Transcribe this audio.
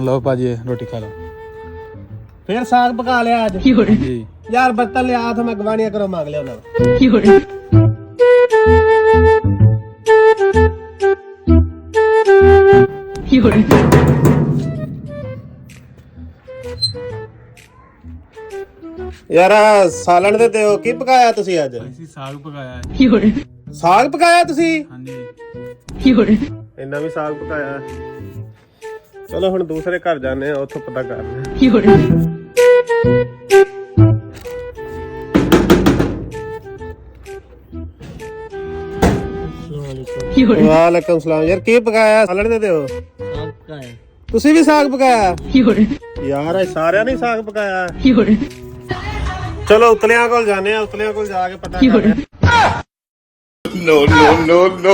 लो भाजी रोटी खा लो। फिर साग पका लिया आज जी यार, बर्तन लिया था मैं गवानिया करो मांग लिया ना। यार सालन दे दिओ की पकाया तुसी आज? ਅਸੀਂ ਸਾਗ ਪਕਾਇਆ ਹੈ। साग पकाया तुसी? ਹਾਂਜੀ इन्ना भी साग पकाया। चलो हुण दूसरे घर जाने उत्थों पता करने। वालेकुम सलाम। यार की पकाया? सालन दे दिओ। साग पकाया। तुसी भी साग पकाया? यार आज सारिਆਂ ने साग पकाया। चलो उतलियां कोल जाने आ, उतलियां कोल जाके पता करने। No, no, no, no.